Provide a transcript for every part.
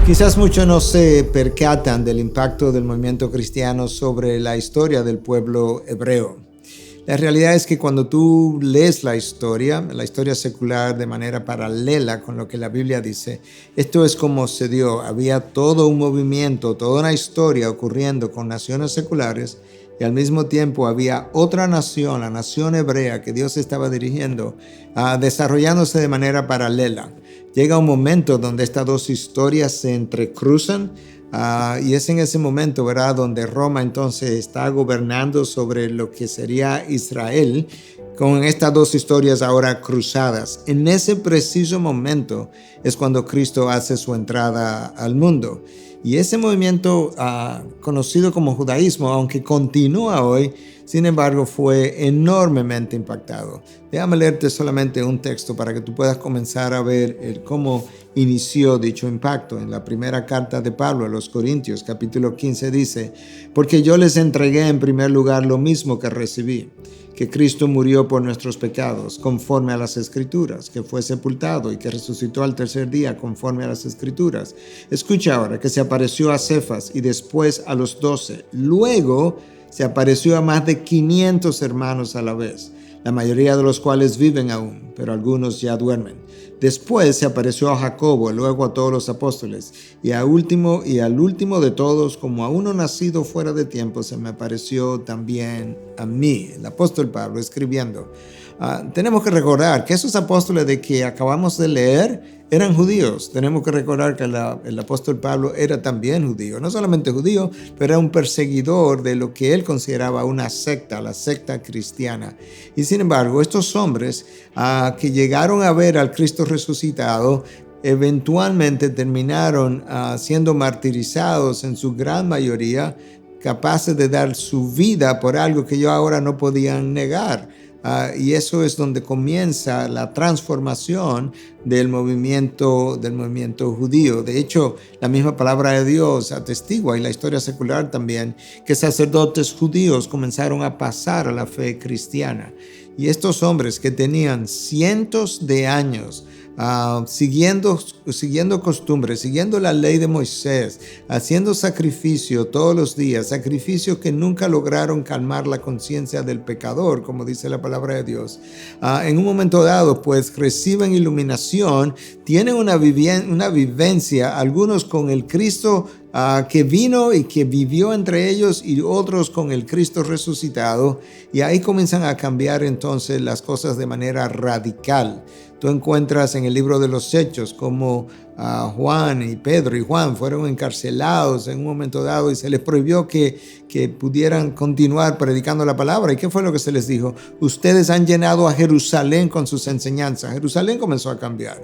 Quizás muchos no se percatan del impacto del movimiento cristiano sobre la historia del pueblo hebreo. La realidad es que cuando tú lees la historia secular de manera paralela con lo que la Biblia dice, esto es como se dio. Había todo un movimiento, toda una historia ocurriendo con naciones seculares y al mismo tiempo había otra nación, la nación hebrea que Dios estaba dirigiendo, desarrollándose de manera paralela. Llega un momento donde estas dos historias se entrecruzan. Y es en ese momento, ¿verdad?, donde Roma entonces está gobernando sobre lo que sería Israel, con estas dos historias ahora cruzadas. En ese preciso momento es cuando Cristo hace su entrada al mundo. Y ese movimiento conocido como judaísmo, aunque continúa hoy, sin embargo, fue enormemente impactado. Déjame leerte solamente un texto para que tú puedas comenzar a ver cómo inició dicho impacto. En la primera carta de Pablo a los Corintios, capítulo 15, dice: porque yo les entregué en primer lugar lo mismo que recibí, que Cristo murió por nuestros pecados, conforme a las Escrituras, que fue sepultado y que resucitó al tercer día, conforme a las Escrituras. Escucha ahora, que se apareció a Cefas y después a los 12. Luego se apareció a más de 500 hermanos a la vez, la mayoría de los cuales viven aún, pero algunos ya duermen. Después se apareció a Jacobo, luego a todos los apóstoles, y al último de todos, como a uno nacido fuera de tiempo, se me apareció también a mí. El apóstol Pablo escribiendo. Tenemos que recordar que esos apóstoles de que acabamos de leer eran judíos. Tenemos que recordar que el apóstol Pablo era también judío. No solamente judío, pero era un perseguidor de lo que él consideraba una secta, la secta cristiana. Y sin embargo, estos hombres que llegaron a ver al Cristo resucitado, eventualmente terminaron siendo martirizados en su gran mayoría, capaces de dar su vida por algo que ellos ahora no podían negar. Y eso es donde comienza la transformación del movimiento judío. De hecho, la misma palabra de Dios atestigua, y la historia secular también, que sacerdotes judíos comenzaron a pasar a la fe cristiana. Y estos hombres que tenían cientos de años siguiendo costumbres, siguiendo la ley de Moisés, haciendo sacrificio todos los días, sacrificios que nunca lograron calmar la conciencia del pecador, como dice la palabra de Dios. En un momento dado, pues reciben iluminación, tienen una vivencia, algunos con el Cristo que vino y que vivió entre ellos, y otros con el Cristo resucitado, y ahí comienzan a cambiar entonces las cosas de manera radical. Tú encuentras en el libro de los Hechos como Juan y Pedro y Juan fueron encarcelados en un momento dado y se les prohibió que pudieran continuar predicando la palabra. ¿Y qué fue lo que se les dijo? Ustedes han llenado a Jerusalén con sus enseñanzas. Jerusalén comenzó a cambiar.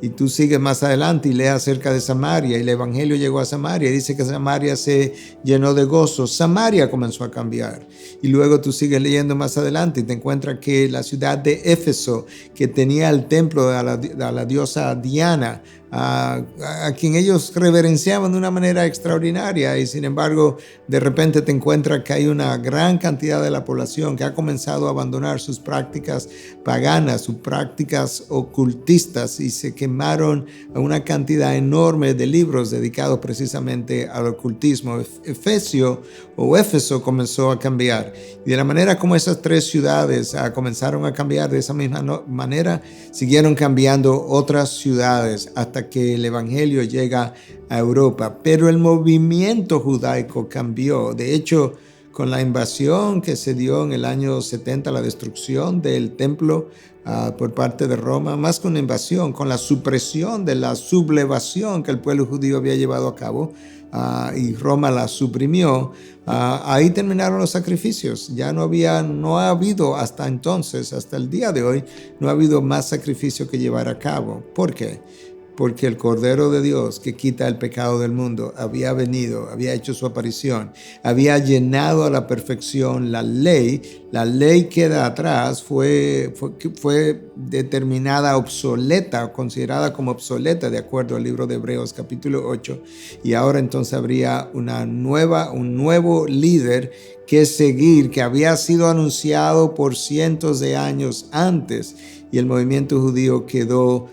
Y tú sigues más adelante y lees acerca de Samaria, y el evangelio llegó a Samaria y dice que Samaria se llenó de gozo. Samaria comenzó a cambiar. Y luego tú sigues leyendo más adelante y te encuentras que la ciudad de Éfeso, que tenía el templo de la diosa Diana, a quien ellos reverenciaban de una manera extraordinaria, y sin embargo de repente te encuentras que hay una gran cantidad de la población que ha comenzado a abandonar sus prácticas paganas, sus prácticas ocultistas, y se quemaron una cantidad enorme de libros dedicados precisamente al ocultismo. Éfeso comenzó a cambiar, y de la manera como esas tres ciudades comenzaron a cambiar, de esa misma manera siguieron cambiando otras ciudades hasta que el evangelio llega a Europa. Pero el movimiento judaico cambió. De hecho, con la invasión que se dio en el año 70, la destrucción del templo por parte de Roma, más que una invasión, con la supresión de la sublevación que el pueblo judío había llevado a cabo, y Roma la suprimió, ahí terminaron los sacrificios. Ya no ha habido hasta entonces, hasta el día de hoy, no ha habido más sacrificio que llevar a cabo. ¿Por qué? Porque el Cordero de Dios que quita el pecado del mundo había venido, había hecho su aparición, había llenado a la perfección la ley. La ley queda atrás, fue determinada obsoleta, considerada como obsoleta de acuerdo al libro de Hebreos capítulo 8, y ahora entonces habría un nuevo líder que seguir, que había sido anunciado por cientos de años antes, y el movimiento judío quedó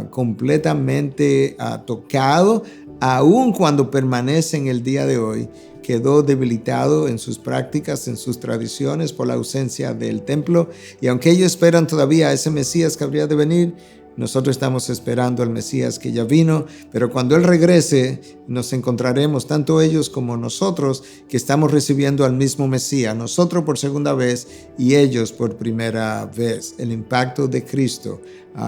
completamente tocado aun cuando permanece en el día de hoy, quedó debilitado en sus prácticas, en sus tradiciones por la ausencia del templo. Y aunque ellos esperan todavía a ese Mesías que habría de venir, nosotros estamos esperando al Mesías que ya vino, pero cuando Él regrese, nos encontraremos, tanto ellos como nosotros, que estamos recibiendo al mismo Mesías, nosotros por segunda vez y ellos por primera vez. El impacto de Cristo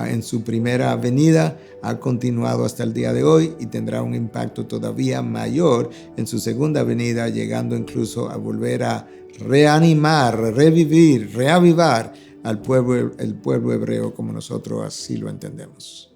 en su primera venida ha continuado hasta el día de hoy y tendrá un impacto todavía mayor en su segunda venida, llegando incluso a volver a reanimar, revivir, reavivar al pueblo, el pueblo hebreo como nosotros así lo entendemos.